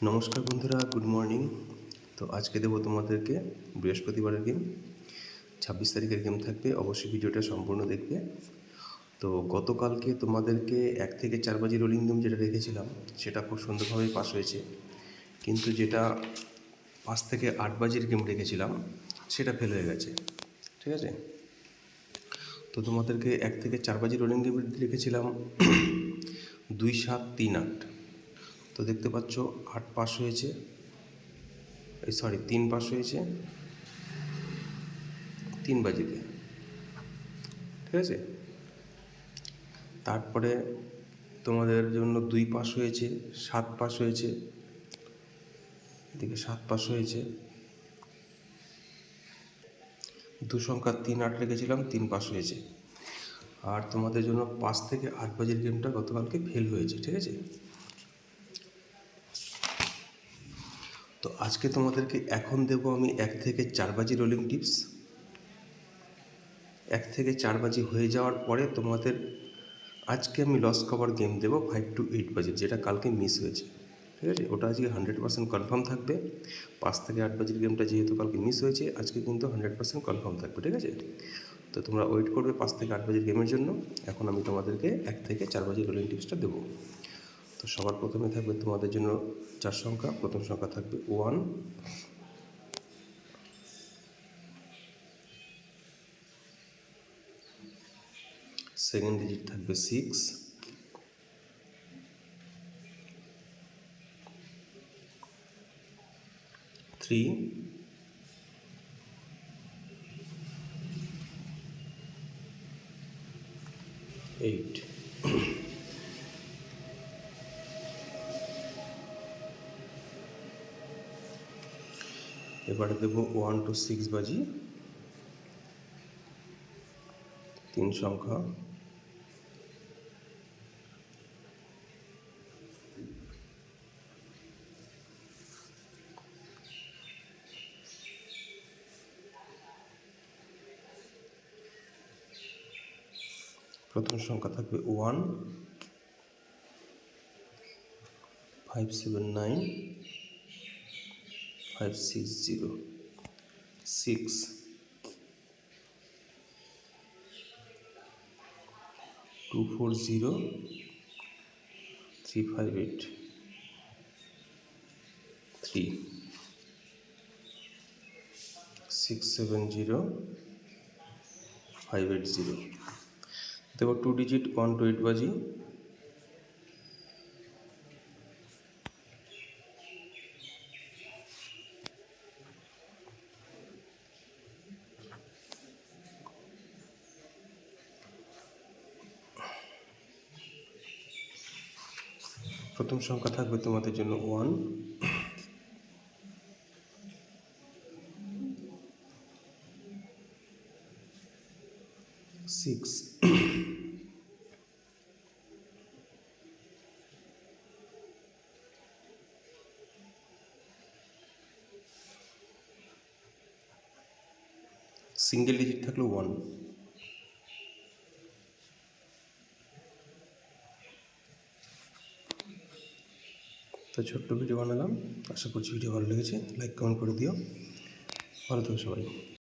নমস্কার বন্ধুরা, good morning. তো আজকে দেবো তোমাদেরকে বৃহস্পতিবারের গেম। 26 তারিখের গেম থাকবে, অবশ্যই ভিডিওটা সম্পূর্ণ দেখবে। তো গতকালকে তোমাদেরকে 1 থেকে 4 বাজি রোলিং গেম যেটা রেখেছিলাম সেটা খুব সুন্দরভাবে পাস হয়েছে, কিন্তু যেটা 5 থেকে 8 বাজির গেম রেখেছিলাম সেটা ফেল হয়ে গেছে। ঠিক আছে, তো তোমাদেরকে 1 থেকে 4 বাজি রোলিং গেম রেখেছিলাম 2, 7, 3, 8। তো দেখতে পাচ্ছ 8 পাস হয়েছে, 3 পাস হয়েছে 3 বাজিতে। ঠিক আছে, তারপরে তোমাদের জন্য 2 পাস হয়েছে, 7 পাস হয়েছে, এদিকে 7 পাস হয়েছে, 2 সংখ্যা 3, 8 রেখেছিলাম, 3 পাস হয়েছে। আর তোমাদের জন্য 5 থেকে 8 বাজির গেমটা গতকালকে ফেল হয়েছে। ঠিক আছে, তো আজকে তোমাদেরকে এখন দেবো আমি 1 থেকে 4 বাজি রোলিং টিপস। 1 থেকে 4 বাজি হয়ে যাওয়ার পরে তোমাদের আজকে আমি লস কভার গেম দেবো 5 to 8 বাজি, যেটা কালকে মিস হয়েছে। ঠিক আছে, ওটা আজকে 100% কনফার্ম থাকবে। 5 থেকে 8 বাজির গেমটা যেহেতু কালকে মিস হয়েছে, আজকে কিন্তু 100% কনফার্ম থাকবে। ঠিক আছে, তো তোমরা ওয়েট করবে 5 থেকে 8 বাজির গেমের জন্য। এখন আমি তোমাদেরকে 1 থেকে 4 বাজির রোলিং টিপসটা দেবো। তো সবার প্রথমে থাকবে তোমাদের জন্য 4 সংখ্যা। প্রথম সংখ্যা থাকবে 1, সেকেন্ড ডিজিট থাকবে 6, থ্রি, 8। এবারে দেবো 1 to 6 বাজি, 3 সংখ্যা, প্রথম সংখ্যা থাকবে 1, 5, 7, 9, 5, 6, 0, 6, 2, 4, 0, 3, 5, 8, 3, 6, 7, 0, 5, 8, 0। দেবো 2 ডিজিট 1 to 8 বাজি, প্রথম সংখ্যা থাকবে তোমাদের জন্য 1, সিক্স, সিঙ্গেল ডিজিট থাকলো 1। তো ছোট্ট ভিডিও বানালাম, আশা করছি ভিডিও ভালো লেগেছে। লাইক কমেন্ট করে দিও। ভালো থেকো সবাই।